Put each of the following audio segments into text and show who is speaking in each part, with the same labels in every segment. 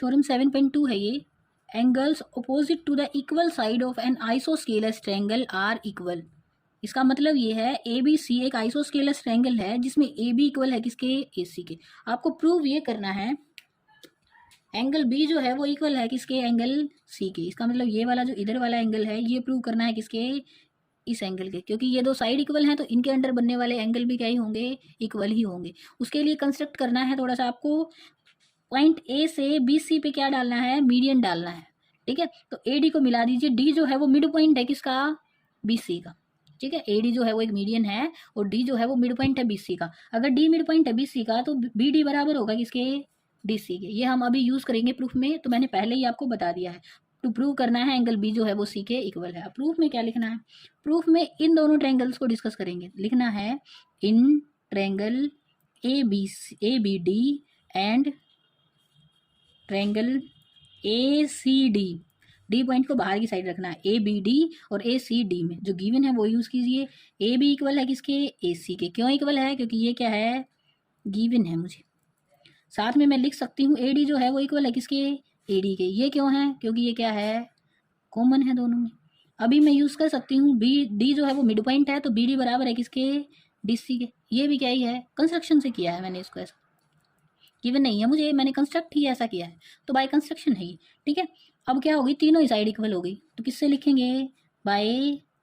Speaker 1: Theorem 7.2 है ये। Angles opposite to the equal side of an isosceles triangle are equal. इसका मतलब ये है ए बी सी एक आइसोस्केलस ट्रायंगल है जिसमें ए बी इक्वल है किसके, ए सी के। आपको प्रूव ये करना है एंगल बी जो है वो इक्वल है किसके, एंगल सी के। इसका मतलब ये वाला जो इधर वाला एंगल है ये प्रूव करना है किसके, इस एंगल के, क्योंकि ये दो साइड इक्वल हैं तो इनके अंडर बनने वाले एंगल भी क्या ही होंगे, इक्वल ही होंगे। उसके लिए कंस्ट्रक्ट करना है थोड़ा सा आपको, पॉइंट ए से बी सी पे क्या डालना है, मीडियन डालना है। ठीक है, तो ए डी को मिला दीजिए। डी जो है वो मिड पॉइंट है किसका, बी सी का। ठीक है, ए डी जो है वो एक मीडियन है और डी जो है वो मिड पॉइंट है बी सी का। अगर डी मिड पॉइंट है बी सी का तो बी डी बराबर होगा किसके, डी सी के। ये हम अभी यूज़ करेंगे प्रूफ में, तो मैंने पहले ही आपको बता दिया है। टू प्रूव करना है एंगल बी जो है वो सी के इक्वल है। प्रूफ में क्या लिखना है, प्रूफ में इन दोनों ट्रायंगल्स को डिस्कस करेंगे। लिखना है in triangle A B D and triangle A C D. D point को बाहर की साइड रखना है, ए बी डी और ए सी डी में जो गिवन है वो यूज़ कीजिए। ए बी इक्वल है किसके, ए सी के। क्यों इक्वल है, क्योंकि ये क्या है, गिवन है मुझे। साथ में मैं लिख सकती हूँ ए डी जो है वो इक्वल है किसके, ए डी के। ये क्यों है, क्योंकि ये क्या है, कॉमन है दोनों में। अभी मैं यूज़ कर सकती हूँ बी डी जो है वो मिड पॉइंट है तो बी डी बराबर है किसके, डी सी के। ये भी क्या ही है, कंस्ट्रक्शन से किया है मैंने इसको, ऐसा गिवन नहीं है मुझे, मैंने कंस्ट्रक्ट ही ऐसा किया है, तो बाय कंस्ट्रक्शन है ये। ठीक है, अब क्या होगी, तीनों ही साइड इक्वल हो गई तो किससे लिखेंगे, by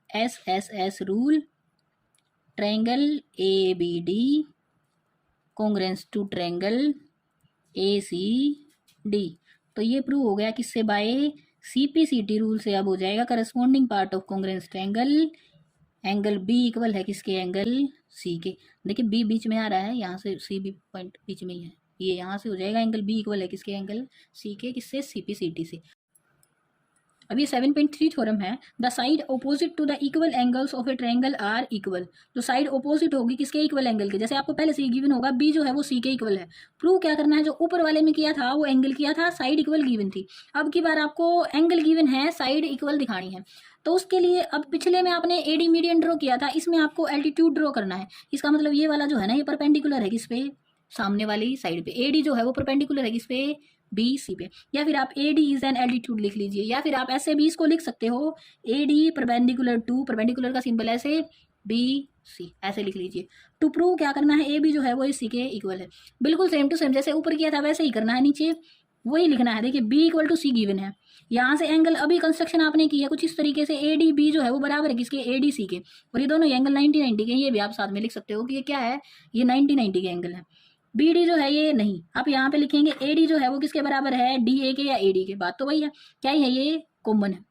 Speaker 1: S S S rule. Triangle A B D congruence to triangle A C D. तो ये प्रूव हो गया किससे, by C P C T rule से। अब हो जाएगा corresponding part of congruence triangle, angle B equal है किसके, एंगल सी के। देखिए बी बीच में आ रहा है, यहाँ से सी बी पॉइंट बीच में ही है, ये यहाँ से हो जाएगा एंगल बी इक्वल है किसके, एंगल सी के। किससे, सी पी सी टी से। अब ये 7.3 थ्योरम है, the side opposite to the equal angles of a triangle are equal. तो साइड ऑपोजिट होगी किसके, इक्वल एंगल के। जैसे आपको पहले से गिवन होगा बी जो है वो सी के इक्वल है। प्रूव क्या करना है, जो ऊपर वाले में किया था वो एंगल किया था, साइड इक्वल गिवन थी। अब की बार आपको एंगल गिवन है, साइड इक्वल दिखानी है। तो उसके लिए अब पिछले में आपने ए डी मीडियन ड्रॉ किया था, इसमें आपको एल्टीट्यूड ड्रॉ करना है। इसका मतलब ये वाला जो है ना ये परपेंडिकुलर है किस पे, सामने वाली साइड पे। ए डी जो है वो परपेंडिकुलर है किस पे, बी सी पे। या फिर आप A D is an altitude लिख लीजिए, या फिर आप ऐसे भी इसको लिख सकते हो, A D perpendicular to, perpendicular का सिंबल ऐसे, बी सी ऐसे लिख लीजिए। टू प्रूव क्या करना है, ए बी जो है वो सी के इक्वल है। बिल्कुल सेम टू सेम जैसे ऊपर किया था वैसे ही करना है, नीचे वही लिखना है। देखिए B equal to C given है, यहाँ से एंगल अभी कंस्ट्रक्शन आपने की है कुछ इस तरीके से, ए डी बी जो है वो बराबर है किसके, ए डी सी के। और ये दोनों एंगल 90-90 के, ये भी आप साथ में लिख सकते हो कि ये क्या है, ये 90-90 के एंगल है। बी डी जो है ये नहीं, आप यहाँ पे लिखेंगे ए डी जो है वो किसके बराबर है, डी ए के या ए डी के। बात तो वही है, क्या ही है, ये कॉमन है।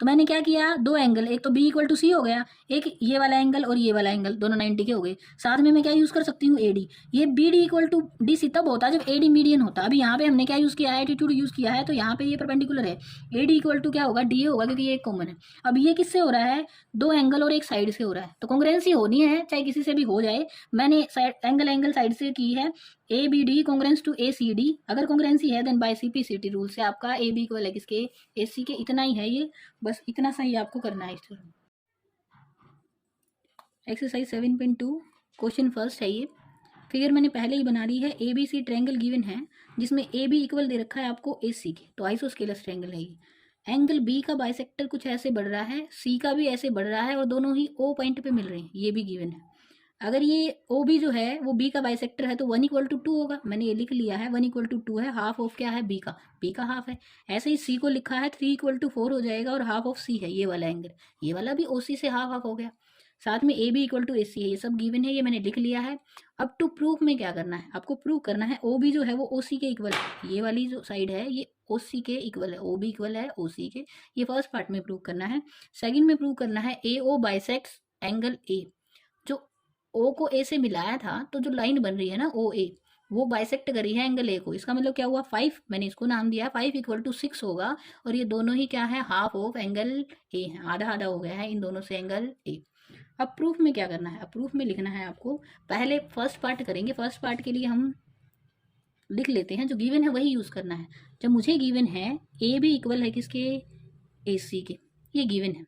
Speaker 1: तो मैंने क्या किया, दो एंगल, एक तो बी इक्वल टू सी हो गया, एक ये वाला एंगल और ये वाला एंगल, दोनों 90 के हो गए। साथ में मैं क्या यूज़ कर सकती हूँ, ए डी। ये B D equal to D C तब होता है जब ए डी मीडियन होता है। अभी यहाँ पे हमने क्या यूज़ किया है, एटीट्यूड यूज़ किया है, तो यहाँ पे ये परपेंडिकुलर है। ए डी इक्वल टू क्या होगा, डी ए होगा, क्योंकि ये कॉमन है। अब ये किससे हो रहा है, दो एंगल और एक साइड से हो रहा है, तो कॉन्ग्रुएंसी होनी है, चाहे किसी से भी हो जाए। मैंने एंगल साइड से की है, A B D congruence to A C D. अगर कॉन्ग्रुएंसी है then by C P C T rule से आपका ए बी इक्वल है किसके, ए सी के। इतना ही है ये, बस इतना सही आपको करना है। इस एक्सरसाइज 7.2 क्वेश्चन फर्स्ट है ये। फिगर मैंने पहले ही बना ली है, A B C triangle given है जिसमें ए बी इक्वल दे रखा है आपको ए सी के, तो आइसोस्केलस ट्रायंगल है ये। एंगल बी का बाइसेक्टर कुछ ऐसे बढ़ रहा है, सी का भी ऐसे बढ़ रहा है और दोनों ही ओ पॉइंट पे मिल रहे हैं, ये भी गिवन है। अगर ये ओ बी जो है वो बी का बाइसेक्टर है तो 1 इक्वल टू 2 होगा, मैंने ये लिख लिया है। 1 इक्वल टू 2 है, हाफ ऑफ क्या है, बी का हाफ है। ऐसे ही सी को लिखा है 3 इक्वल टू 4 हो जाएगा और हाफ ऑफ सी है ये वाला एंगल, ये वाला भी ओ सी से हाफ हाफ हो गया। साथ में A B equal to A सी है, ये सब गिवन है, ये मैंने लिख लिया है। अब टू प्रूफ में क्या करना है, आपको प्रूव करना है ओ बी जो है वो ओ सी के इक्वल है। ये वाली जो साइड है ये ओ सी के इक्वल है, ओ बी इक्वल है ओ सी के। ये फर्स्ट पार्ट में प्रूव करना है। सेकंड में प्रूव करना है ए ओ बाइसेक्ट्स एंगल ए। जो ओ को ए से मिलाया था तो जो लाइन बन रही है ना ओ ए, वो बाइसेक्ट करी है एंगल ए को। इसका मतलब क्या हुआ, 5, मैंने इसको नाम दिया 5 इक्वल टू 6 होगा। और ये दोनों ही क्या है, हाफ ऑफ एंगल ए है, आधा आधा हो गया है इन दोनों से एंगल ए। अब प्रूफ में क्या करना है, अब प्रूफ में लिखना है आपको, पहले फर्स्ट पार्ट करेंगे। फर्स्ट पार्ट के लिए हम लिख लेते हैं, जो गिवन है वही यूज़ करना है। जब मुझे गिवन है ए भी इक्वल है किसके, ए सी के, ये गिवन है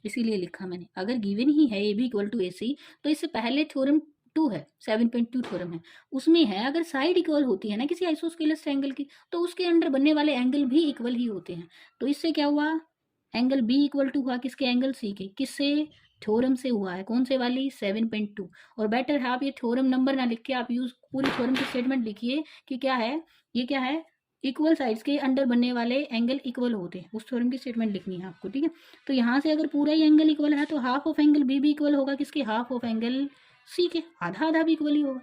Speaker 1: इसीलिए लिखा मैंने। अगर गिवन ही है A B equal to A सी तो इससे पहले थ्योरम 7.2 है, 7.2 थ्योरम है। उसमें है अगर साइड इक्वल होती है ना किसी आइसोस्केलस ट्रायंगल की, तो उसके अंडर बनने वाले एंगल भी इक्वल ही होते हैं। तो इससे क्या हुआ, एंगल बी इक्वल टू हुआ किसके, एंगल सी के। किससे, थ्योरम से हुआ है। कौन से वाली, 7.2। और बेटर है आप ये थ्योरम नंबर ना लिख के आप यूज पूरी थ्योरम की स्टेटमेंट लिखिए कि क्या है, ये क्या है, इक्वल साइड्स के अंडर बनने वाले एंगल इक्वल होते हैं। उस थ्योरम की स्टेटमेंट लिखनी है आपको, ठीक है। तो यहाँ से अगर पूरा ही एंगल इक्वल है तो हाफ ऑफ एंगल बी भी इक्वल होगा किसके, हाफ ऑफ एंगल सी के। आधा आधा भी इक्वल ही होगा।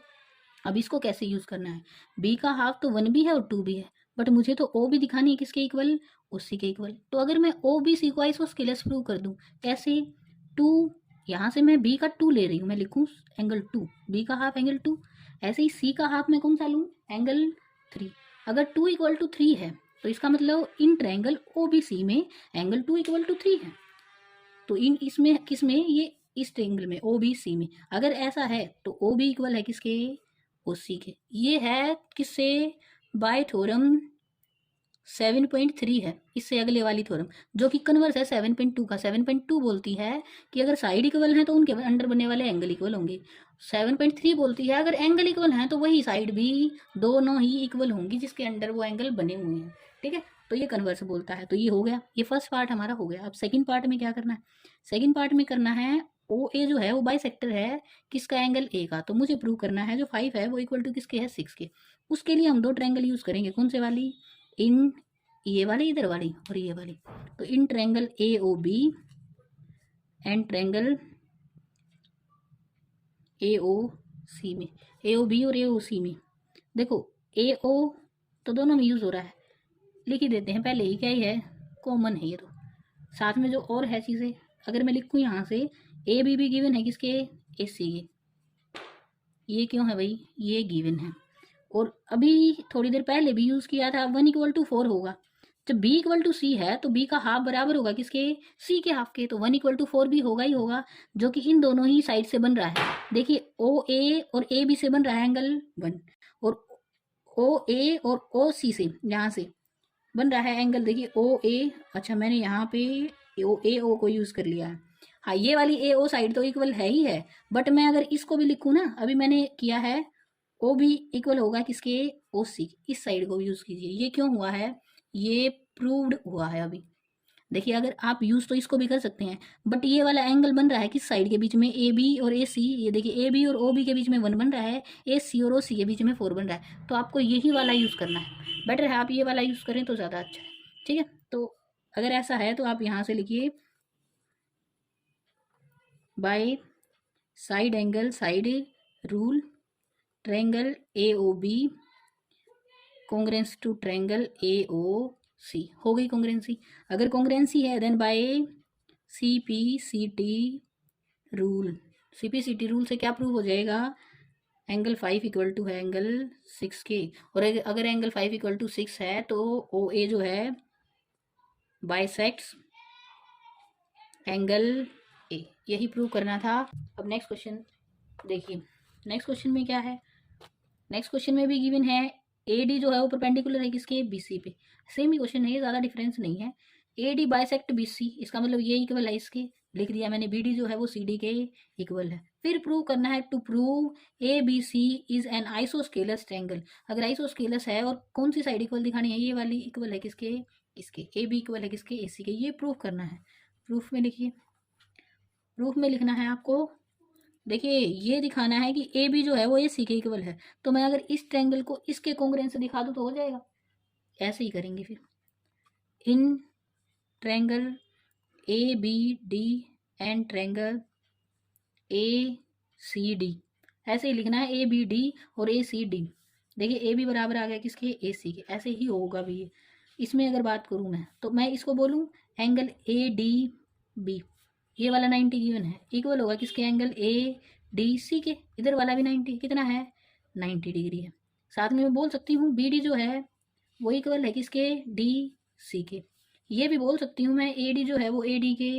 Speaker 1: अब इसको कैसे यूज करना है, बी का हाफ तो 1 भी है और 2 भी है, बट मुझे तो ओ भी दिखानी है किसके इक्वल, ओ सी के इक्वल। तो अगर मैं ओ बी सी को आइसोस्केलस प्रूव कर दूं, कैसे, 2, यहाँ से मैं बी का 2 ले रही हूँ, मैं लिखूँ एंगल 2, बी का हाफ एंगल 2। ऐसे ही सी का हाफ मैं कौन सा लूँ, एंगल 3। अगर 2 इक्वल टू 3 है तो इसका मतलब in triangle O B C में एंगल 2 इक्वल टू 3 है। तो इन इसमें किसमें, ये इस ट्रायंगल में ओ बी सी में अगर ऐसा है तो ओ बी इक्वल है किसके, ओ सी के। ये है किससे, बाय थ्योरम 7.3 है, इससे अगले वाली थ्योरम जो कि कन्वर्स है 7.2 का। 7.2 बोलती है कि अगर साइड इक्वल है तो उनके अंडर बनने वाले एंगल इक्वल होंगे। 7.3 बोलती है अगर एंगल इक्वल है तो वही साइड भी दोनों ही इक्वल होंगी जिसके अंडर वो एंगल बने हुए हैं, ठीक है। तो ये कन्वर्स बोलता है। तो ये हो गया, ये फर्स्ट पार्ट हमारा हो गया। अब सेकंड पार्ट में क्या करना है, सेकंड पार्ट में करना है ओ ए जो है वो बाइसेक्टर है किसका, एंगल ए का। तो मुझे प्रूव करना है जो 5 है वो इक्वल टू किसके है, 6 के। उसके लिए हम दो ट्रायंगल यूज करेंगे, कौन से वाली, इन ये वाली इधर वाली और ये वाली। तो in triangle A O B and triangle A O C में, ए ओ बी और ए ओ सी में देखो ए ओ तो दोनों में यूज हो रहा है, लिख ही देते हैं पहले ही, क्या ही है, कॉमन है ये तो। साथ में जो और है चीज़ें, अगर मैं लिखूँ यहाँ से ए बी भी गिवन है किसके, ए सी के। ये क्यों है भाई, ये गिवन है। और अभी थोड़ी देर पहले भी यूज किया था, 1 = 4 होगा। जब b = c है तो b का हाफ बराबर होगा किसके, c के हाफ के। तो 1 = 4 भी होगा ही होगा, जो कि इन दोनों ही साइड से बन रहा है। देखिए ओ ए और ए बी से बन रहा है एंगल 1, और ओ ए और ओ सी से यहाँ से बन रहा है एंगल, देखिए ओ ए। अच्छा मैंने यहाँ पे ओ को यूज कर लिया है। हाँ ये वाली ए ओ साइड तो इक्वल है ही है, बट मैं अगर इसको भी लिखूँ ना, अभी मैंने किया है ओ भी इक्वल होगा किसके, ओ सी। इस साइड को यूज कीजिए। ये क्यों हुआ है, ये प्रूव्ड हुआ है अभी। देखिए अगर आप यूज तो इसको भी कर सकते हैं, बट ये वाला एंगल बन रहा है किस साइड के बीच में, ए बी और ए सी। ये देखिए ए बी और ओ बी के बीच में 1 बन रहा है, ए सी और ओ सी के बीच में 4 बन रहा है। तो आपको यही वाला यूज करना है, बेटर है आप ये वाला यूज करें तो ज़्यादा अच्छा है, ठीक है। तो अगर ऐसा है तो आप यहाँ से लिखिए by side angle side rule triangle A O B congruence to triangle A O C. हो गई कॉन्ग्रेंसी। अगर कॉन्ग्रेंसी है then by C P C T rule. C P C T rule से क्या प्रूव हो जाएगा, एंगल 5 इक्वल टू है angle 6 के। और अगर एंगल 5 इक्वल टू 6 है तो ओ ए जो है बाइसेक्ट्स एंगल ए। यही प्रूव करना था। अब नेक्स्ट क्वेश्चन देखिए, नेक्स्ट क्वेश्चन में क्या है, नेक्स्ट क्वेश्चन में भी गिवन है ए डी जो है वो परपेंडिकुलर है किसके, बी सी पे। सेम ही क्वेश्चन है ये, ज़्यादा डिफरेंस नहीं है। A D bisect B C, इसका मतलब ये इक्वल है इसके, लिख दिया मैंने। बी डी जो है वो सी डी के इक्वल है। फिर प्रूव करना है, to prove A B C is an isosceles triangle. अगर आइसोस्केलस है और कौन सी साइड इक्वल दिखानी है, ये वाली इक्वल है किसके, इसके। ए बी इक्वल है किसके, ए सी के। ये प्रूव करना है। प्रूफ में लिखिए, प्रूफ में लिखना है आपको। देखिए ये दिखाना है कि ए बी जो है वो ए सी के इक्वल है। तो मैं अगर इस ट्रायंगल को इसके कॉन्ग्रुएंट से दिखा दूँ तो हो जाएगा। ऐसे ही करेंगे फिर, in triangle A B D and triangle A C D. ऐसे ही लिखना है ए बी डी और ए सी डी। देखिए ए बी बराबर आ गया किसके, ए सी के। ऐसे ही होगा भी ये। इसमें अगर बात करूँ मैं तो मैं इसको बोलूँ एंगल ए डी बी, ये वाला 90 गिवन है, इक्वल होगा किसके, एंगल ए डी सी के। इधर वाला भी 90 कितना है, 90 डिग्री है। साथ में मैं बोल सकती हूँ बी डी जो है वो इक्वल है किसके, डी सी के। ये भी बोल सकती हूँ मैं ए डी जो है वो ए डी के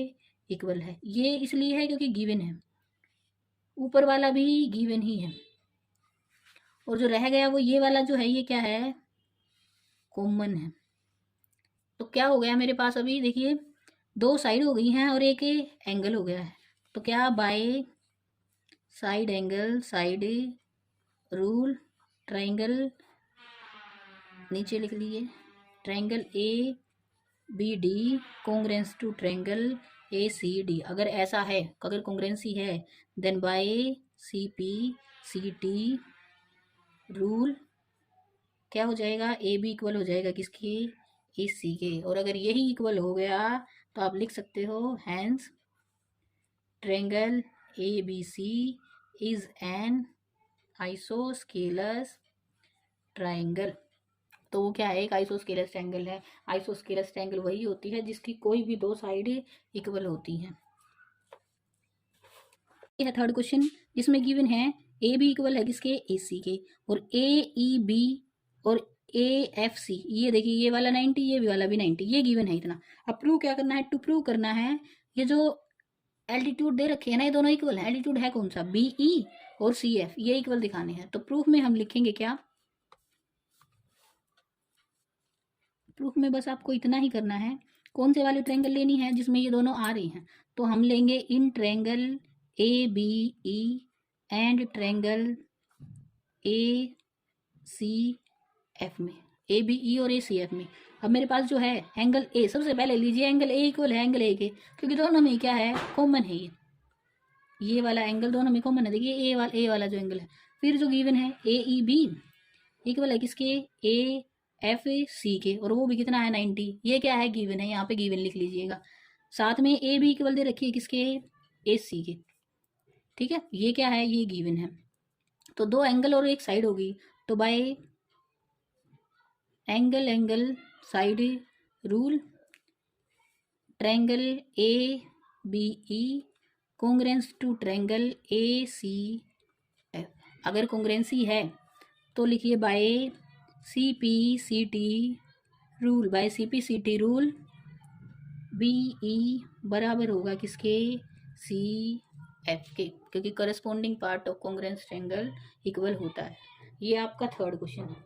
Speaker 1: इक्वल है। ये इसलिए है क्योंकि गिवन है, ऊपर वाला भी गिवन ही है। और जो रह गया वो ये वाला जो है, ये क्या है, कॉमन है। तो क्या हो गया मेरे पास अभी, देखिए दो साइड हो गई हैं और एक एंगल हो गया है। तो क्या by side angle side rule, triangle नीचे लिख लीजिए, triangle A B D congruence to triangle A C D. अगर ऐसा है, अगर कॉन्ग्रेंसी है, then by C P C T rule क्या हो जाएगा, ए बी इक्वल हो जाएगा किसके, ए सी के। और अगर यही इक्वल हो गया तो आप लिख सकते हो hence triangle A B C is an isosceles triangle. तो वो क्या है, एक आइसोस्केलस ट्रायंगल है। आइसोस्केलस ट्रायंगल वही होती है जिसकी कोई भी दो साइड इक्वल होती हैं। ये है थर्ड क्वेश्चन, जिसमें गिवन है ए बी इक्वल है किसके, ए सी के, और ए ई बी और ए एफ सी, ये देखिए ये वाला 90, ये भी वाला भी 90, ये गिवन है इतना। अब प्रूव क्या करना है, टू प्रूव करना है ये जो एल्टीट्यूड दे रखे हैं ना, ये दोनों इक्वल है। एल्टीट्यूड है कौन सा, बी ई और सी एफ, ये इक्वल दिखाने हैं। तो प्रूफ में हम लिखेंगे क्या, प्रूफ में बस आपको इतना ही करना है, कौन से वाली ट्रायंगल लेनी है जिसमें ये दोनों आ रही हैं। तो हम लेंगे in triangle A B E and triangle A C F में, ए बी ई और ए सी एफ में। अब मेरे पास जो है एंगल ए, सबसे पहले लीजिए एंगल ए इक्वल है एंगल ए के, क्योंकि दोनों में क्या है, कॉमन है ये वाला एंगल दोनों में कॉमन है। देखिए ए वाला जो एंगल है, फिर जो गिवन है ए ई बी इक्वल है किसके, ए एफ सी के, और वो भी कितना है 90, ये क्या है गिवन है, यहाँ पे गिवन लिख लीजिएगा। साथ में ए बी इक्वल दे रखिए किसके, ए सी के, ठीक है, ये क्या है, ये गिवन है। तो दो एंगल और एक साइड होगी, तो by angle side rule triangle A B E congruence to triangle A C F. अगर कॉन्ग्रेंसी है तो लिखिए by C P C T rule, by C P C T rule B E बराबर होगा किसके, सी एफ के, क्योंकि corresponding part of congruence triangle equal होता है। ये आपका थर्ड क्वेश्चन है।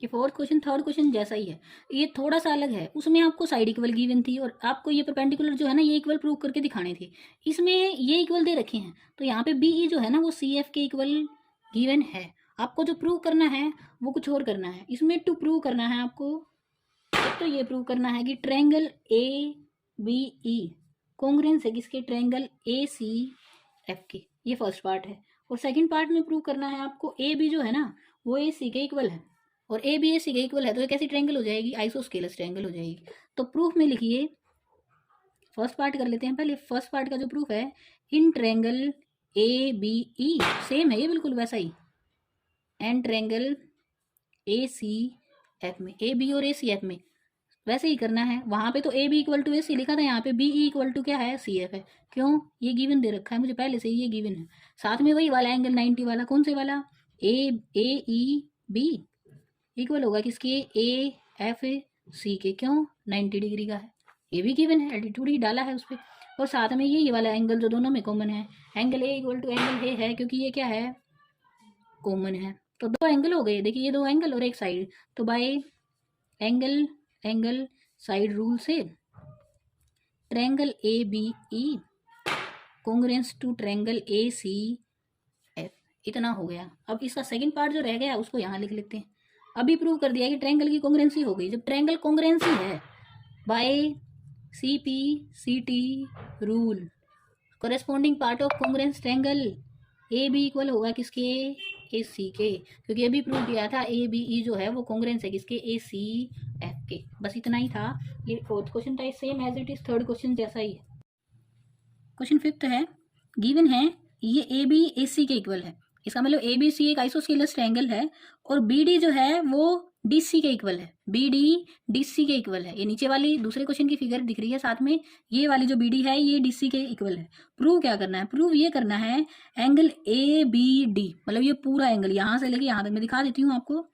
Speaker 1: ये फोर्थ क्वेश्चन थर्ड क्वेश्चन जैसा ही है, ये थोड़ा सा अलग है। उसमें आपको साइड इक्वल गिवन थी और आपको ये परपेंडिकुलर जो है ना, ये इक्वल प्रूव करके दिखाने थे। इसमें ये इक्वल दे रखे हैं, तो यहाँ पे बी ई जो है ना वो सी एफ के इक्वल गिवन है। आपको जो प्रूव करना है वो कुछ और करना है। इसमें टू प्रूव करना है आपको, एक तो ये प्रूव करना है कि triangle A B E congruence है किसके, ट्रायंगल ए सी एफ के, ये फर्स्ट पार्ट है। और सेकंड पार्ट में प्रूव करना है आपको ए बी जो है ना वो ए सी के इक्वल है, और ए बी ए सी के इक्वल है, तो ये कैसी ट्रायंगल हो जाएगी, आइसोस्केलस ट्रायंगल हो जाएगी। तो प्रूफ में लिखिए, फर्स्ट पार्ट कर लेते हैं पहले। फर्स्ट पार्ट का जो प्रूफ है, in triangle A B E, same है ये बिल्कुल वैसा ही, and triangle A C F में, ए बी और ए सी एफ में वैसे ही करना है। वहाँ पे तो ए बी इक्वल टू ए सी लिखा था, यहाँ पे बी ई इक्वल टू क्या है, सी एफ है। क्यों, ये गिवन दे रखा है मुझे पहले से ही, ये गिवन है। साथ में वही वाला एंगल 90 वाला, कौन से वाला, ए ई बी इक्वल होगा किसके, ए एफ सी के, क्यों 90 डिग्री का है, ये भी गिवन है, एल्टीट्यूड ही डाला है उस पर। और साथ में ये वाला एंगल जो दोनों में कॉमन है, angle A equal to angle A है, क्योंकि ये क्या है, कॉमन है। तो दो एंगल हो गए, देखिए ये दो एंगल और एक साइड। तो बाय एंगल साइड रूल से triangle A B E congruence to triangle A C F, इतना हो गया। अब इसका सेकंड पार्ट जो रह गया उसको यहाँ लिख लेते हैं। अभी प्रूव कर दिया कि ट्रायंगल की कॉन्ग्रेंसी हो गई। जब ट्रायंगल कॉन्ग्रेंसी है, by C P C T rule corresponding part of congruence triangle A B equal होगा किसके, ए सी के, क्योंकि अभी प्रूव किया था ए बी ई जो है वो कॉन्ग्रेंस है किसके, ए सी एफ के। बस इतना ही था। ये फोर्थ क्वेश्चन था, same as it is third question जैसा ही है। क्वेश्चन फिफ्थ है, गिवन है ये ए बी ए सी के इक्वल है, इसका मतलब ए बी सी एक आइसोस्केलस ट्रायंगल है, और बी डी जो है वो डी सी के इक्वल है, बी डी डी सी के इक्वल है। ये नीचे वाली दूसरे क्वेश्चन की फिगर दिख रही है, साथ में ये वाली जो बी डी है ये डी सी के इक्वल है। प्रूव क्या करना है, प्रूव ये करना है एंगल ए बी डी, मतलब ये पूरा एंगल यहाँ से लेके यहाँ तक, मैं दिखा देती हूँ आपको,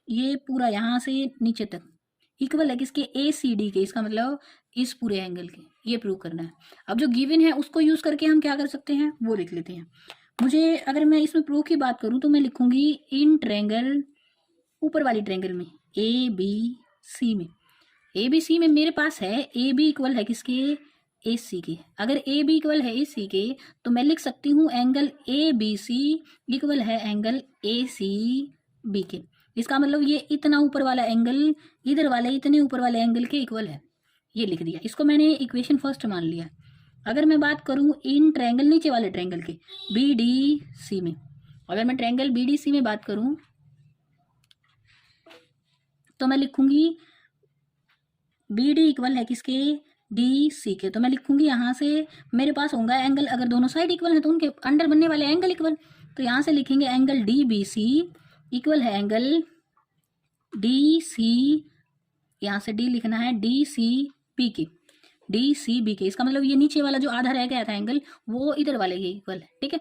Speaker 1: ये पूरा यहाँ से नीचे तक इक्वल है किसके, ए सी डी के, इसका मतलब इस पूरे एंगल के, ये प्रूव करना है। अब जो गिवन है उसको यूज करके हम क्या कर सकते हैं वो लिख लेते हैं। मुझे अगर मैं इसमें प्रूफ की बात करूं तो मैं लिखूंगी इन ट्रायंगल, ऊपर वाली ट्रायंगल में ए बी सी में, ए बी सी में मेरे पास है ए बी इक्वल है किसके, ए सी के। अगर ए बी इक्वल है ए सी के तो मैं लिख सकती हूँ angle A B C equal है एंगल ए सी बी के। इसका मतलब ये इतना ऊपर वाला एंगल इधर वाले इतने ऊपर वाले एंगल के इक्वल है, ये लिख दिया। इसको मैंने इक्वेशन फर्स्ट मान लिया। अगर मैं बात करूँ इन ट्रायंगल नीचे वाले ट्रायंगल के बी डी सी में, अगर मैं ट्रायंगल बी डी सी में बात करूँ तो मैं लिखूंगी बी डी इक्वल है किसके, डी सी के। तो मैं लिखूंगी यहाँ से मेरे पास होगा एंगल, अगर दोनों साइड इक्वल है तो उनके अंडर बनने वाले एंगल इक्वल। तो यहाँ से लिखेंगे angle D B C equal है एंगल डी सी, यहाँ से डी लिखना है डी सी बी के, डी सी बी के। इसका मतलब ये नीचे वाला जो आधा रह गया था एंगल वो इधर वाले के इक्वल है, ठीक है।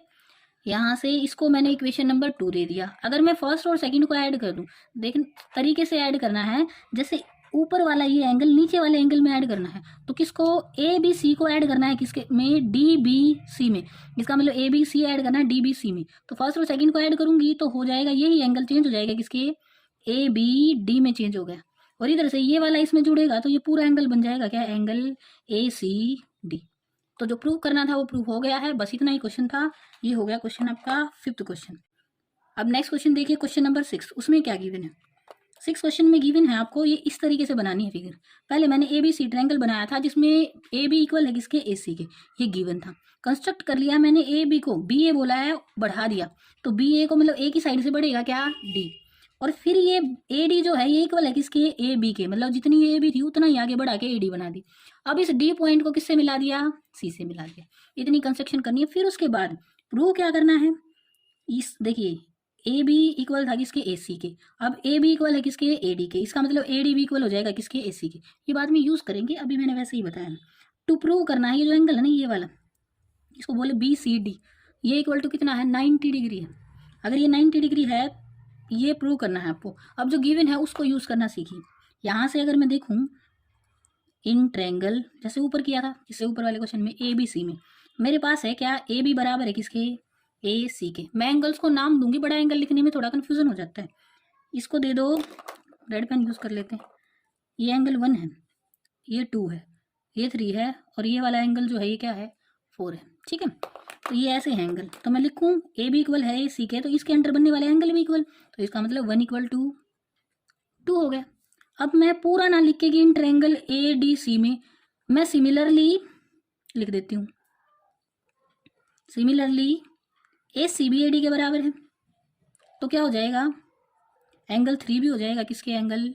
Speaker 1: यहाँ से इसको मैंने इक्वेशन नंबर 2 दे दिया। अगर मैं फर्स्ट और सेकंड को ऐड कर दूँ, देखें तरीके से ऐड करना है, जैसे ऊपर वाला ये एंगल नीचे वाले एंगल में ऐड करना है। तो किसको, ए बी सी को ऐड करना है किसके में, डी बी सी में। इसका मतलब ए बी सी ऐड करना है डी बी सी में। तो फर्स्ट और सेकंड को ऐड करूंगी तो हो जाएगा यही एंगल चेंज हो जाएगा किसके, ए बी डी में चेंज हो गया। और इधर से ये वाला इसमें जुड़ेगा तो ये पूरा एंगल बन जाएगा क्या, एंगल ए सी डी। तो जो प्रूव करना था वो प्रूव हो गया है, बस इतना ही क्वेश्चन था। ये हो गया क्वेश्चन आपका 5th क्वेश्चन। अब नेक्स्ट क्वेश्चन देखिए, क्वेश्चन नंबर 6। उसमें क्या गिवन है, 6 क्वेश्चन में गिवन है आपको ये इस तरीके से बनानी है फिगर। पहले मैंने ए बी सी ट्रायंगल बनाया था जिसमें ए बी इक्वल है किसके, ए सी के, ये गिवन था। कंस्ट्रक्ट कर लिया मैंने ए बी को, बी ए बोला है बढ़ा दिया, तो बी ए को मतलब ए की साइड से बढ़ेगा क्या, डी। और फिर ये ए डी जो है ये इक्वल है किसके, ए बी के, मतलब जितनी ए बी थी उतना ही आगे बढ़ा के ए डी बना दी। अब इस डी पॉइंट को किससे मिला दिया, सी से मिला दिया। इतनी कंस्ट्रक्शन करनी है। फिर उसके बाद प्रूव क्या करना है, इस देखिए ए बी इक्वल था किसके, ए सी के। अब ए बी इक्वल है किसके, ए डी के। इसका मतलब ए डी भी इक्वल हो जाएगा किसके, ए सी के। ये बाद में यूज़ करेंगे, अभी मैंने वैसे ही बताया। टू प्रूव करना है ये जो एंगल है ना ये वाला, इसको बोले बी सी डी, ये इक्वल टू कितना है, 90 डिग्री है। अगर ये 90 डिग्री है ये प्रूव करना है आपको। अब जो गिवन है उसको यूज़ करना सीखिए। यहाँ से अगर मैं देखूँ इन ट्रायंगल, जैसे ऊपर किया था, जिससे ऊपर वाले क्वेश्चन में ए बी सी में मेरे पास है क्या, ए बी बराबर है किसके, ए सी के। मैं एंगल्स को नाम दूंगी, बड़ा एंगल लिखने में थोड़ा कन्फ्यूजन हो जाता है। इसको दे दो, रेड पेन यूज़ कर लेते हैं। ये एंगल 1 है, ये 2 है, ये 3 है, और ये वाला एंगल जो है ये क्या है, 4 है, ठीक है। तो ये ऐसे है एंगल। तो मैं लिखूँ ए बी इक्वल है ए सी के, तो इसके अंडर बनने वाले एंगल भी इक्वल, तो इसका मतलब 1 इक्वल टू 2 हो गया। अब मैं पूरा ना लिख के कि इन ट्रायंगल ए डी सी में मैं सिमिलरली लिख देती हूँ, similarly A C B A D के बराबर है। तो क्या हो जाएगा, एंगल 3 भी हो जाएगा किसके, एंगल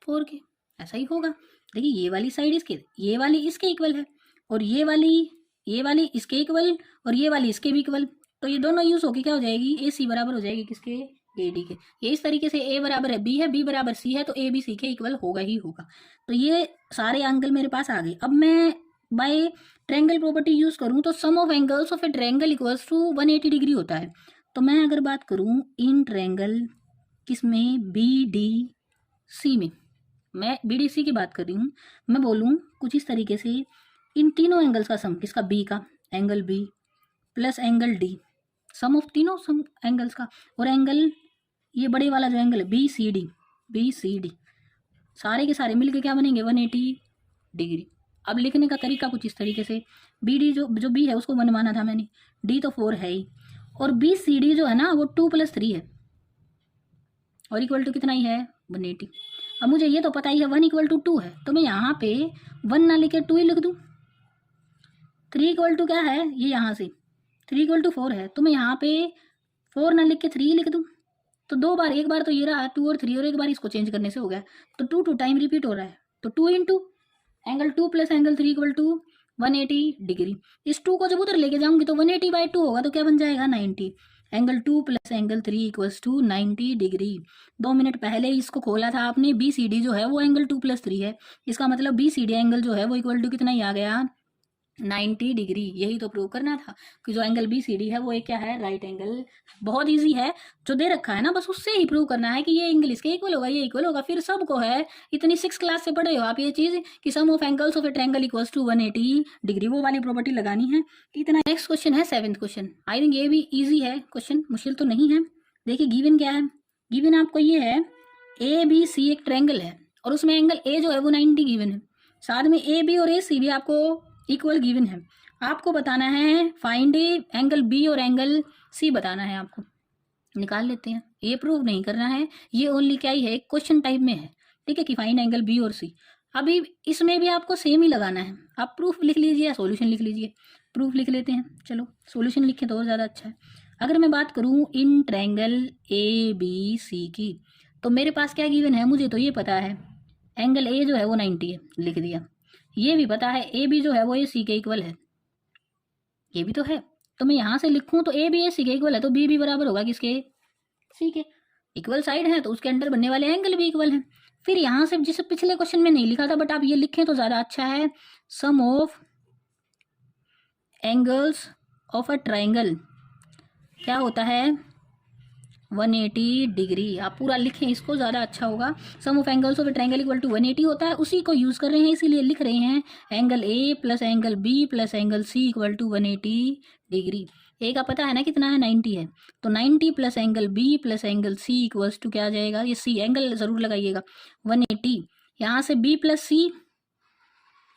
Speaker 1: 4 के। ऐसा ही होगा। देखिए ये वाली साइड इसके, ये वाली इसके इक्वल है, और ये वाली इसके इक्वल, और ये वाली इसके भी इक्वल। तो ये दोनों यूज होके क्या हो जाएगी, ए सी बराबर हो जाएगी किसके, ए डी के। ये इस तरीके से ए बराबर है बी है, बी बराबर सी है, तो ए बी सी के इक्वल होगा ही होगा। तो ये सारे एंगल मेरे पास आ गए। अब मैं बाय ट्रायंगल प्रॉपर्टी यूज करूँ तो sum of angles of a triangle equals to 180 degree होता है। तो मैं अगर बात करूँ इन ट्रायंगल किसमें, बी डी सी में, मैं बी डी सी की बात कर रही हूँ, मैं बोलूँ कुछ इस तरीके से, इन तीनों एंगल्स का सम, किसका, बी का, angle B plus angle D, sum of तीनों सम एंगल्स का, और एंगल ये बड़े वाला जो एंगल है बी सी डी, सारे के सारे मिलके क्या बनेंगे, 180 डिग्री। अब लिखने का तरीका कुछ इस तरीके से, बी डी जो बी है उसको 1 माना था मैंने, डी तो 4 है ही, और बी सी डी जो है ना वो 2 + 3 है, और इक्वल टू कितना ही है, 180। अब मुझे ये तो पता ही है 1 = 2 है, तो मैं यहाँ पे 1 ना लिखे 2 ही लिख दूँ। 3 = क्या है, ये यहाँ से 3 = 4 है, तो मैं यहाँ पे 4 ना लिख के 3 ही लिख दूँ। तो 2 बार, एक बार तो ये रहा 2 और 3, और एक बार इसको चेंज करने से हो गया, तो 2 टाइम रिपीट हो रहा है। तो 2 × एंगल 2 + एंगल 3 = 180 डिग्री। इस 2 को जब उधर लेके जाऊंगी तो 180/2 होगा, तो क्या बन जाएगा, 90। Angle 2 + angle 3 = 90 degree. 2 मिनट पहले इसको खोला था आपने, बी सी डी जो है वो एंगल 2 + 3 है, इसका मतलब बी सी डी एंगल जो है वो इक्वल टू कितना ही आ गया, 90 डिग्री। यही तो प्रूव करना था कि जो एंगल बी सी डी है वो एक क्या है, राइट एंगल। बहुत इजी है, जो दे रखा है ना बस उससे ही प्रूव करना है कि ये एंगल इसके इक्वल होगा, ये इक्वल होगा। फिर सबको है, इतनी 6 क्लास से पढ़े हो आप ये चीज़ कि sum of angles of a triangle equals to 180 degree, वो वाली प्रॉपर्टी लगानी है। इतना। नेक्स्ट क्वेश्चन है 7th क्वेश्चन। आई थिंक ये भी ईजी है क्वेश्चन, मुश्किल तो नहीं है। देखिए गिवन क्या है, गिवन आपको ये है ए बी सी एक ट्रायंगल है, और उसमें एंगल ए जो है वो 90 गिवन है, साथ में ए बी और ए सी भी आपको इक्वल गिवन है, आपको बताना है फाइंड एंगल बी और एंगल सी बताना है, आपको निकाल लेते हैं। ये प्रूव नहीं करना है, ये ओनली क्या ही है, क्वेश्चन टाइप में है, ठीक है, कि फाइंड एंगल बी और सी। अभी इसमें भी आपको सेम ही लगाना है, आप प्रूफ लिख लीजिए या सॉल्यूशन लिख लीजिए। प्रूफ लिख लेते हैं, चलो सॉल्यूशन लिखें तो और ज़्यादा अच्छा है। अगर मैं बात करूँ इन ट्रायंगल ए बी सी की, तो मेरे पास क्या गिवन है, मुझे तो ये पता है एंगल ए जो है वो 90 है, लिख दिया। ये भी पता है ए बी जो है वो ए सी के इक्वल है, ये भी तो है। तो मैं यहाँ से लिखूँ तो ए बी ए सी के इक्वल है, तो बी भी बराबर होगा किसके, सी के। इक्वल साइड है तो उसके अंदर बनने वाले एंगल भी इक्वल हैं। फिर यहाँ से जिसे पिछले क्वेश्चन में नहीं लिखा था बट आप ये लिखें तो ज़्यादा अच्छा है, sum of angles of a triangle क्या होता है, 180 डिग्री। आप पूरा लिखें इसको, ज़्यादा अच्छा होगा। Sum of angles of a triangle equal to 180 होता है, उसी को यूज़ कर रहे हैं, इसीलिए लिख रहे हैं angle A plus angle B plus angle C equal to 180 degree. A का पता है ना कितना है, 90 है, तो 90 plus angle B plus angle C equals to क्या आ जाएगा, ये सी एंगल ज़रूर लगाइएगा 180। यहाँ से B plus C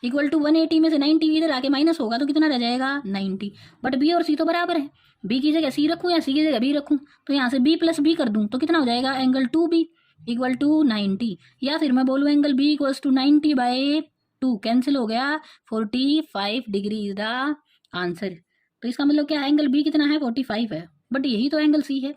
Speaker 1: equal to 180 में से 90 इधर आके माइनस होगा तो कितना रह जाएगा 90। बट बी और सी तो बराबर है, बी की जगह सी रखूँ या सी की जगह बी रखूँ, तो यहाँ से बी प्लस बी कर दूँ तो कितना हो जाएगा एंगल 2B इक्वल टू 90, या फिर मैं बोलूँ angle B equals to 90/2, cancel हो गया, 45 डिग्री इज द आंसर। तो इसका मतलब क्या है, एंगल बी कितना है 45 है, बट यही तो एंगल सी है,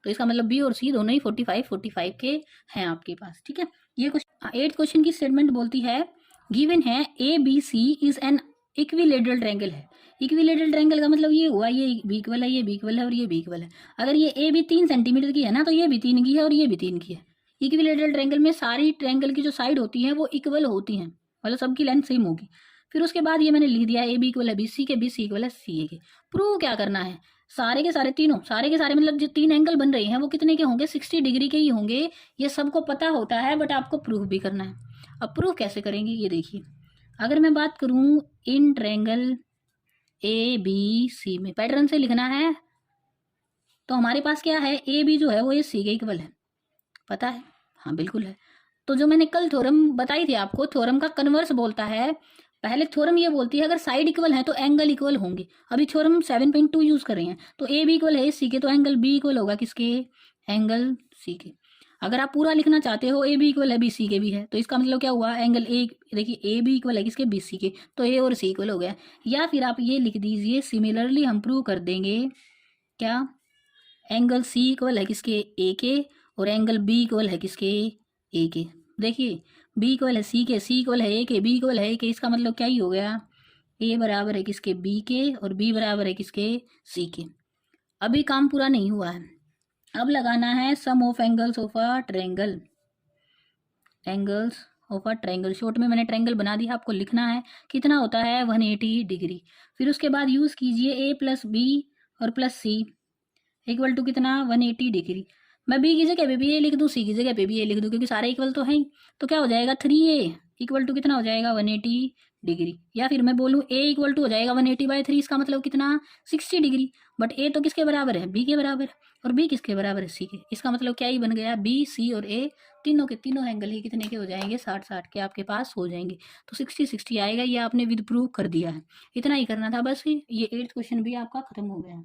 Speaker 1: तो इसका मतलब बी और सी दोनों ही 45 के हैं आपके पास, ठीक है। ये क्वेश्चन 8th क्वेश्चन की स्टेटमेंट बोलती है गिवन है A B C is an equilateral triangle है। इक्विलेटरल ट्रायंगल का मतलब ये हुआ ये बी इक्वल है, ये बी इक्वल है और ये बी इक्वल है। अगर ये ए बी 3 सेंटीमीटर की है ना, तो ये भी 3 की है और ये भी 3 की है। इक्विलेटरल ट्रायंगल में सारी ट्रायंगल की जो साइड होती हैं वो इक्वल होती हैं, मतलब सबकी लेंथ सेम होगी। फिर उसके बाद ये मैंने लिख दिया ए बी इक्वल है बी सी के, बी सी इक्वल है सी ए के। प्रूव क्या करना है, सारे के सारे तीनों, सारे के सारे मतलब जो 3 एंगल बन रहे हैं वो कितने के होंगे, 60 डिग्री के ही होंगे। ये सबको पता होता है बट आपको प्रूफ भी करना है। अब प्रूफ कैसे करेंगे ये देखिए। अगर मैं बात करूं इन ट्रायंगल ए बी सी में, पैटर्न से लिखना है, तो हमारे पास क्या है, ए बी जो है वो ये सी के इक्वल है, पता है, हाँ बिल्कुल है। तो जो मैंने कल थ्योरम बताई थी आपको, थ्योरम का कन्वर्स बोलता है, पहले थ्योरम ये बोलती है अगर साइड इक्वल है तो एंगल इक्वल होंगे। अभी थ्योरम 7.2 यूज कर रहे हैं, तो ए बी इक्वल है सी के, तो एंगल बी इक्वल होगा किसके, एंगल सी के। अगर आप पूरा लिखना चाहते हो ए बी इक्वल है बी सी के भी है, तो इसका मतलब क्या हुआ, एंगल ए, देखिए ए बी इक्वल है किसके, बी सी के, तो ए और सी इक्वल हो गया। या फिर आप ये लिख दीजिए, सिमिलरली हम प्रूव कर देंगे क्या, एंगल सी इक्वल है किसके, ए के, और एंगल बी इक्वल है किसके, ए के। देखिए बी इक्वल है सी के, सी इक्वल है ए के, बी इक्वल है ए के, इसका मतलब क्या ही हो गया, ए बराबर है किसके, बी के, और बी बराबर है किसके, सी के। अभी काम पूरा नहीं हुआ है, अब लगाना है sum of angles of a triangle, angles of a triangle. Short में मैंने ट्रायंगल बना दिया, आपको लिखना है कितना होता है 180 डिग्री। फिर उसके बाद यूज़ कीजिए ए प्लस बी और प्लस सी इक्वल टू कितना 180 डिग्री। मैं बी की जगह पे भी ए लिख दूँ, सी की जगह पे भी ए लिख दूँ, क्योंकि सारे इक्वल तो हैं ही। तो क्या हो जाएगा 3A इक्वल टू कितना हो जाएगा 180 डिग्री। या फिर मैं बोलूँ ए इक्वल टू हो जाएगा 180/3, इसका मतलब कितना 60 डिग्री। बट ए तो किसके बराबर है, बी के बराबर, और बी किसके बराबर है, सी के। इसका मतलब क्या ही बन गया, बी सी और ए तीनों के तीनों एंगल ही कितने के हो जाएंगे, 60-60 के आपके पास हो जाएंगे। तो 60-60 आएगा, ये आपने विद प्रूफ कर दिया है। इतना ही करना था बस, ये 8th क्वेश्चन भी आपका खत्म हो गया है।